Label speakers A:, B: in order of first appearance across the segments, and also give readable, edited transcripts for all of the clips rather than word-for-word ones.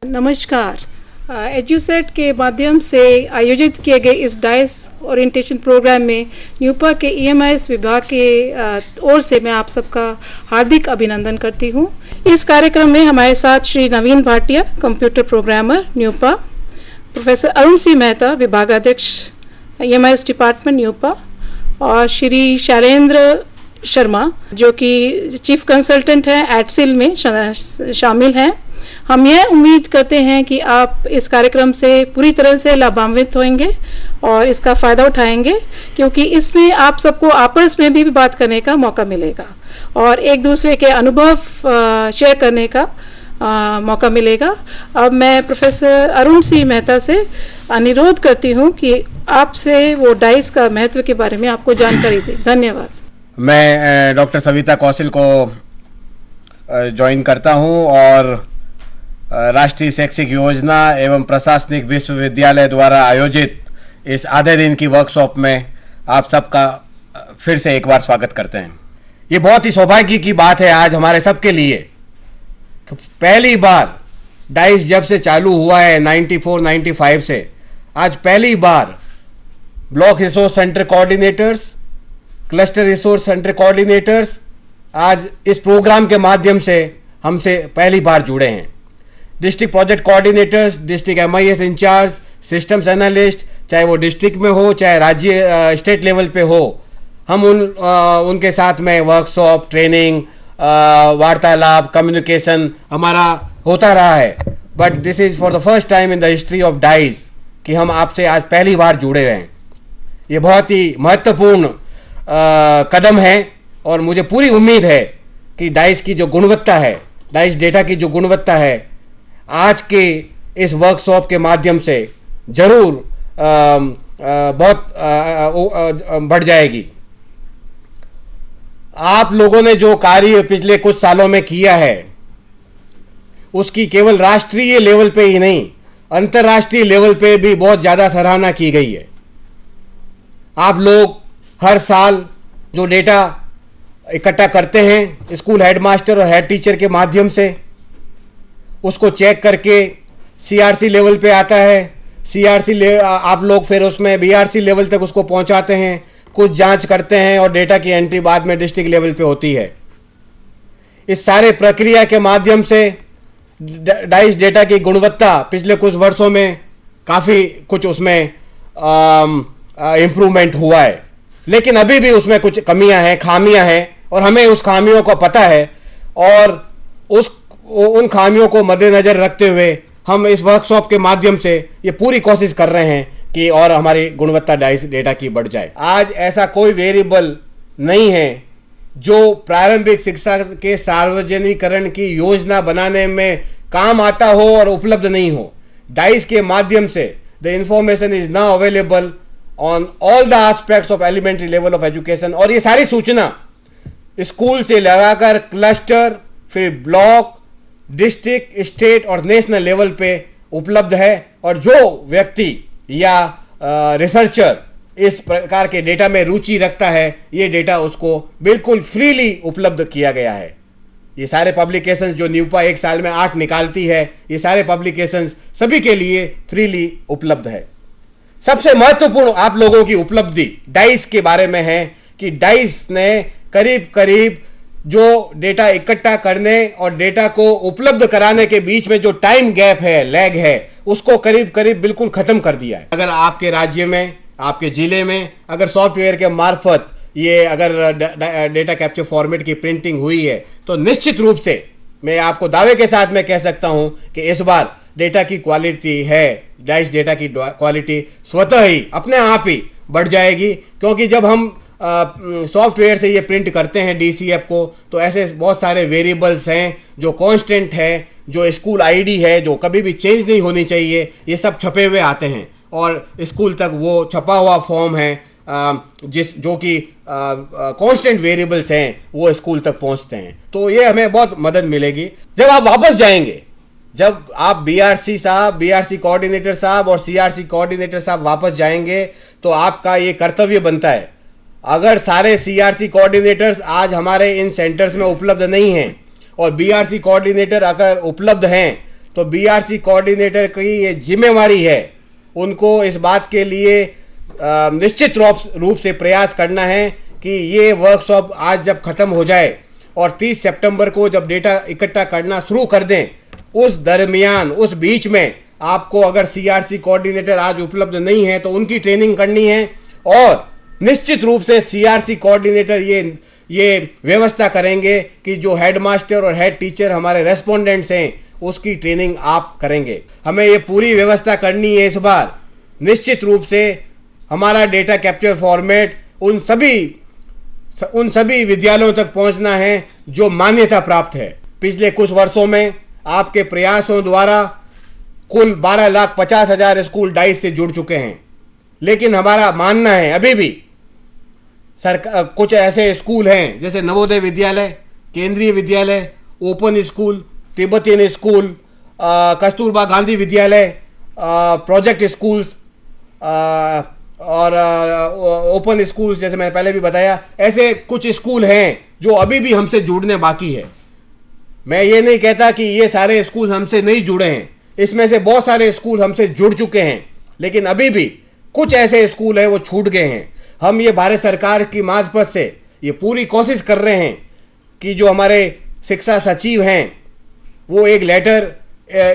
A: नमस्कार। एजुसेट के माध्यम से आयोजित किए गए इस डाइस ओरिएंटेशन प्रोग्राम में न्यूपा के EMIS विभाग के ओर से मैं आप सबका हार्दिक अभिनंदन करती हूँ। इस कार्यक्रम में हमारे साथ Shri Naveen Bhatia, computer programmer NUEPA, professor Arun C Mehta, विभागाध्यक्ष EMIS डिपार्टमेंट न्यूपा, और श्री शैलेंद्र शर्मा जो कि चीफ कंसल्टेंट हैं एडसिल में शामिल हैं। हम यह उम्मीद करते हैं कि आप इस कार्यक्रम से पूरी तरह से लाभान्वित होंगे और इसका फ़ायदा उठाएंगे, क्योंकि इसमें आप सबको आपस में भी बात करने का मौका मिलेगा और एक दूसरे के अनुभव शेयर करने का मौका मिलेगा। अब मैं प्रोफेसर अरुण सी मेहता से अनुरोध करती हूं कि आपसे वो डाइस का महत्व के बारे में आपको जानकारी दें। धन्यवाद।
B: मैं डॉक्टर सविता कौशल को ज्वाइन करता हूं और राष्ट्रीय शैक्षिक योजना एवं प्रशासनिक विश्वविद्यालय द्वारा आयोजित इस आधे दिन की वर्कशॉप में आप सबका फिर से एक बार स्वागत करते हैं। ये बहुत ही सौभाग्य की बात है आज हमारे सबके लिए। पहली बार डाइस जब से चालू हुआ है 94-95 से, आज पहली बार block resource centre coordinators, cluster resource centre coordinators आज इस प्रोग्राम के माध्यम से हमसे पहली बार जुड़े हैं। District project coordinators, district MIS incharge, systems analyst, चाहे वो डिस्ट्रिक्ट में हो चाहे राज्य स्टेट लेवल पे हो, हम उनके साथ में वर्कशॉप, ट्रेनिंग, वार्तालाप, कम्युनिकेशन हमारा होता रहा है। But this is for the first time in the history of dice कि हम आपसे आज पहली बार जुड़े हुए हैं। ये बहुत ही महत्वपूर्ण कदम है और मुझे पूरी उम्मीद है कि डाइस की जो गुणवत्ता है, डाइस डेटा की जो गुणवत्ता है, आज के इस वर्कशॉप के माध्यम से जरूर बहुत बढ़ जाएगी। आप लोगों ने जो कार्य पिछले कुछ सालों में किया है उसकी केवल राष्ट्रीय लेवल पे ही नहीं, अंतर्राष्ट्रीय लेवल पे भी बहुत ज़्यादा सराहना की गई है। आप लोग हर साल जो डेटा इकट्ठा करते हैं स्कूल हेडमास्टर और हेड टीचर के माध्यम से, उसको चेक करके CRC लेवल पे आता है। आप लोग फिर उसमें BRC लेवल तक उसको पहुंचाते हैं, कुछ जांच करते हैं और डेटा की एंट्री बाद में डिस्ट्रिक्ट लेवल पे होती है। इस सारे प्रक्रिया के माध्यम से डाइस डेटा की गुणवत्ता पिछले कुछ वर्षों में काफ़ी कुछ उसमें इम्प्रूवमेंट हुआ है, लेकिन अभी भी उसमें कुछ कमियां हैं, खामियां हैं और हमें उस खामियों को पता है और उन खामियों को मद्देनजर रखते हुए हम इस वर्कशॉप के माध्यम से ये पूरी कोशिश कर रहे हैं कि और हमारी गुणवत्ता डाइस डेटा की बढ़ जाए। आज ऐसा कोई वेरिएबल नहीं है जो प्रारंभिक शिक्षा के सार्वजनिकरण की योजना बनाने में काम आता हो और उपलब्ध नहीं हो। डाइस के माध्यम से the information is now available on all the aspects of elementary level of education, और ये सारी सूचना स्कूल से लगाकर क्लस्टर, फिर ब्लॉक, डिस्ट्रिक्ट, स्टेट और नेशनल लेवल पे उपलब्ध है। और जो व्यक्ति या रिसर्चर इस प्रकार के डेटा में रुचि रखता है, ये डेटा उसको बिल्कुल फ्रीली उपलब्ध किया गया है। ये सारे पब्लिकेशंस जो न्यूपा एक साल में 8 निकालती है, ये सारे पब्लिकेशंस सभी के लिए फ्रीली उपलब्ध है। सबसे महत्वपूर्ण आप लोगों की उपलब्धि डाइस के बारे में है कि डाइस ने करीब करीब जो डेटा इकट्ठा करने और डेटा को उपलब्ध कराने के बीच में जो टाइम गैप है, लैग है, उसको करीब करीब बिल्कुल खत्म कर दिया है। अगर आपके राज्य में, आपके जिले में अगर सॉफ्टवेयर के मार्फत ये अगर डेटा कैप्चर फॉर्मेट की प्रिंटिंग हुई है, तो निश्चित रूप से मैं आपको दावे के साथ में कह सकता हूं कि इस बार डेटा की क्वालिटी है, डाइस डेटा की क्वालिटी स्वतः ही अपने आप ही बढ़ जाएगी। क्योंकि जब हम सॉफ्टवेयर से ये प्रिंट करते हैं DCF को, तो ऐसे बहुत सारे वेरिएबल्स हैं जो कांस्टेंट है, जो स्कूल ID है, जो कभी भी चेंज नहीं होनी चाहिए, ये सब छपे हुए आते हैं और स्कूल तक वो छपा हुआ फॉर्म है जो कि कांस्टेंट वेरिएबल्स हैं, वो स्कूल तक पहुंचते हैं। तो ये हमें बहुत मदद मिलेगी। जब आप वापस जाएंगे, जब आप BRC साहब, BRC कोऑर्डिनेटर साहब और CRC कोऑर्डिनेटर साहब वापस जाएंगे, तो आपका ये कर्तव्य बनता है, अगर सारे CRC कोऑर्डिनेटर्स आज हमारे इन सेंटर्स में उपलब्ध नहीं हैं और BRC कोऑर्डिनेटर अगर उपलब्ध हैं, तो बीआरसी कोऑर्डिनेटर की ये जिम्मेवारी है, उनको इस बात के लिए निश्चित रूप से प्रयास करना है कि ये वर्कशॉप आज जब ख़त्म हो जाए और 30 सितंबर को जब डेटा इकट्ठा करना शुरू कर दें, उस दरमियान उस बीच में आपको अगर सीआरसी कोऑर्डिनेटर आज उपलब्ध नहीं है तो उनकी ट्रेनिंग करनी है, और निश्चित रूप से सीआरसी कोऑर्डिनेटर ये व्यवस्था करेंगे कि जो हेडमास्टर और हेड टीचर हमारे रेस्पोंडेंट्स हैं उसकी ट्रेनिंग आप करेंगे। हमें ये पूरी व्यवस्था करनी है इस बार। निश्चित रूप से हमारा डेटा कैप्चर फॉर्मेट उन सभी विद्यालयों तक पहुंचना है जो मान्यता प्राप्त है। पिछले कुछ वर्षों में आपके प्रयासों द्वारा कुल 12,50,000 स्कूल डाइस से जुड़ चुके हैं, लेकिन हमारा मानना है अभी भी कुछ ऐसे स्कूल हैं जैसे नवोदय विद्यालय, केंद्रीय विद्यालय, open school, Tibetan school, Kasturba Gandhi विद्यालय, प्रोजेक्ट स्कूल्स और ओपन स्कूल्स, जैसे मैंने पहले भी बताया, ऐसे कुछ स्कूल हैं जो अभी भी हमसे जुड़ने बाकी है। मैं ये नहीं कहता कि ये सारे स्कूल हमसे नहीं जुड़े हैं, इसमें से बहुत सारे स्कूल हमसे जुड़ चुके हैं, लेकिन अभी भी कुछ ऐसे स्कूल हैं वो छूट गए हैं। हम ये भारत सरकार की मार्फत से ये पूरी कोशिश कर रहे हैं कि जो हमारे शिक्षा सचिव हैं वो एक लेटर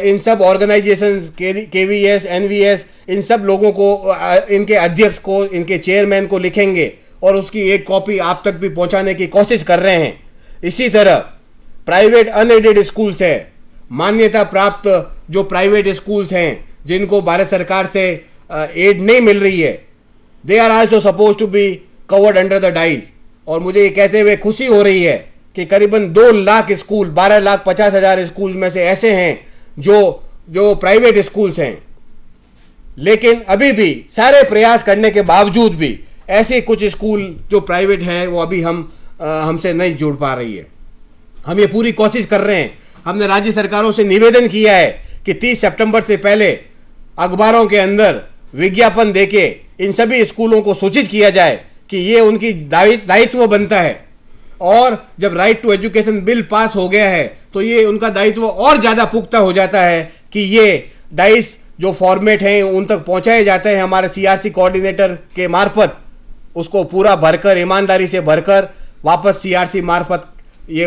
B: इन सब ऑर्गेनाइजेशंस, केवीएस, एनवीएस, इन सब लोगों को, इनके अध्यक्ष को, इनके चेयरमैन को लिखेंगे और उसकी एक कॉपी आप तक भी पहुंचाने की कोशिश कर रहे हैं। इसी तरह प्राइवेट अनएडेड स्कूल्स है, मान्यता प्राप्त जो प्राइवेट स्कूल्स हैं जिनको भारत सरकार से एड नहीं मिल रही है, they are also suppose to be covered under the DISE. और मुझे ये कहते हुए खुशी हो रही है कि करीबन 2 लाख स्कूल, 12,50,000 स्कूल में से ऐसे हैं जो प्राइवेट स्कूल्स हैं, लेकिन अभी भी सारे प्रयास करने के बावजूद भी ऐसे कुछ स्कूल जो प्राइवेट हैं वो अभी हमसे नहीं जुड़ पा रही है। हम ये पूरी कोशिश कर रहे हैं। हमने राज्य सरकारों से निवेदन किया है कि 30 सितंबर से पहले अखबारों के अंदर विज्ञापन देके इन सभी स्कूलों को सूचित किया जाए कि ये उनकी दायित्व बनता है, और जब right to education bill pass हो गया है तो ये उनका दायित्व और ज़्यादा पुख्ता हो जाता है कि ये डाइस जो फॉर्मेट हैं उन तक पहुंचाए जाते हैं हमारे सीआरसी कोऑर्डिनेटर के मार्फत, उसको पूरा भरकर, ईमानदारी से भरकर वापस सीआरसी मार्फत ये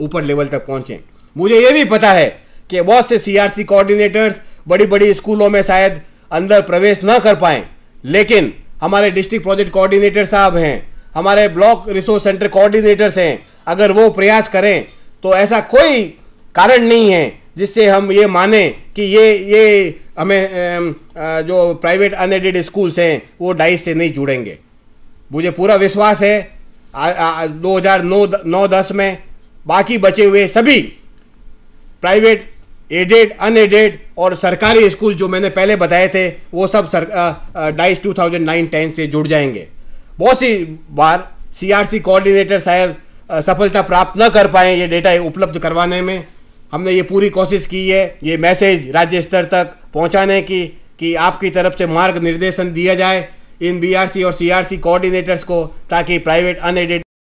B: ऊपर लेवल तक पहुंचे। मुझे ये भी पता है कि बहुत से सीआरसी कोऑर्डिनेटर्स बड़ी बड़ी स्कूलों में शायद अंदर प्रवेश न कर पाएं, लेकिन हमारे डिस्ट्रिक्ट प्रोजेक्ट कोऑर्डिनेटर साहब हैं, हमारे ब्लॉक रिसोर्स सेंटर कोऑर्डिनेटर्स हैं, अगर वो प्रयास करें तो ऐसा कोई कारण नहीं है जिससे हम ये माने कि ये हमें जो प्राइवेट अनएडेड स्कूल्स हैं वो डाइस से नहीं जुड़ेंगे। मुझे पूरा विश्वास है 2009-10 में बाकी बचे हुए सभी प्राइवेट, एडेड, अनएडेड और सरकारी स्कूल जो मैंने पहले बताए थे वो सब डाइस 2009-10 से जुड़ जाएंगे। बहुत सी बार सीआरसी कोऑर्डिनेटर शायद सफलता प्राप्त न कर पाए ये डेटा उपलब्ध करवाने में। हमने ये पूरी कोशिश की है ये मैसेज राज्य स्तर तक पहुंचाने की कि आपकी तरफ से मार्ग निर्देशन दिया जाए इन बीआरसी और सीआरसी कोऑर्डिनेटर्स को, ताकि प्राइवेट अनएडेड